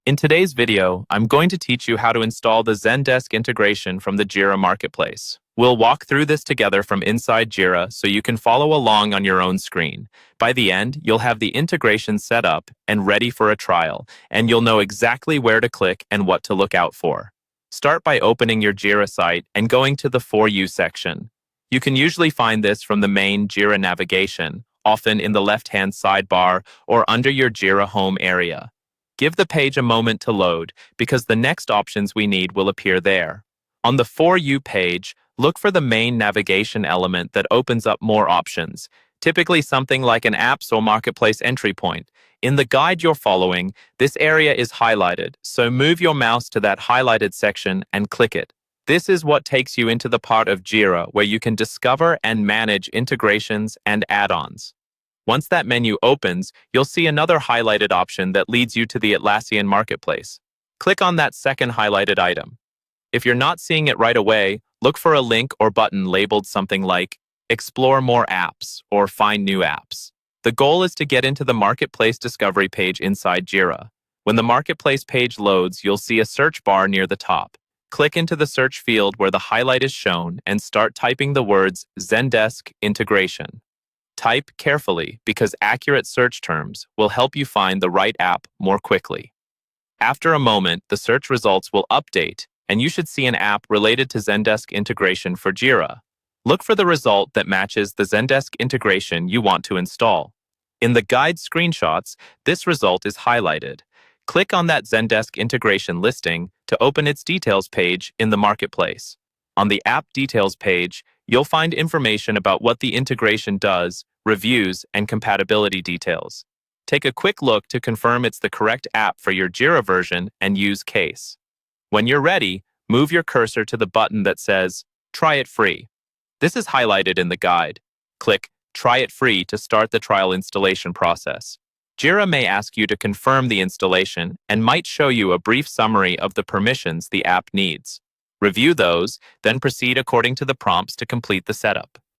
In today's video, I'm going to teach you how to install the Zendesk integration from the Jira Marketplace. We'll walk through this together from inside Jira so you can follow along on your own screen. By the end, you'll have the integration set up and ready for a trial, and you'll know exactly where to click and what to look out for. Start by opening your Jira site and going to the For You section. You can usually find this from the main Jira navigation, often in the left-hand sidebar or under your Jira home area. Give the page a moment to load because the next options we need will appear there. On the For You page, look for the main navigation element that opens up more options, typically something like an apps or marketplace entry point. In the guide you're following, this area is highlighted, so move your mouse to that highlighted section and click it. This is what takes you into the part of Jira where you can discover and manage integrations and add-ons. Once that menu opens, you'll see another highlighted option that leads you to the Atlassian Marketplace. Click on that second highlighted item. If you're not seeing it right away, look for a link or button labeled something like Explore More Apps or Find New Apps. The goal is to get into the Marketplace discovery page inside Jira. When the Marketplace page loads, you'll see a search bar near the top. Click into the search field where the highlight is shown and start typing the words Zendesk integration. Type carefully because accurate search terms will help you find the right app more quickly. After a moment, the search results will update, and you should see an app related to Zendesk integration for Jira. Look for the result that matches the Zendesk integration you want to install. In the guide screenshots, this result is highlighted. Click on that Zendesk integration listing to open its details page in the Marketplace. On the App Details page, you'll find information about what the integration does, reviews, and compatibility details. Take a quick look to confirm it's the correct app for your Jira version and use case. When you're ready, move your cursor to the button that says, Try it free. This is highlighted in the guide. Click Try it free to start the trial installation process. Jira may ask you to confirm the installation and might show you a brief summary of the permissions the app needs. Review those, then proceed according to the prompts to complete the setup.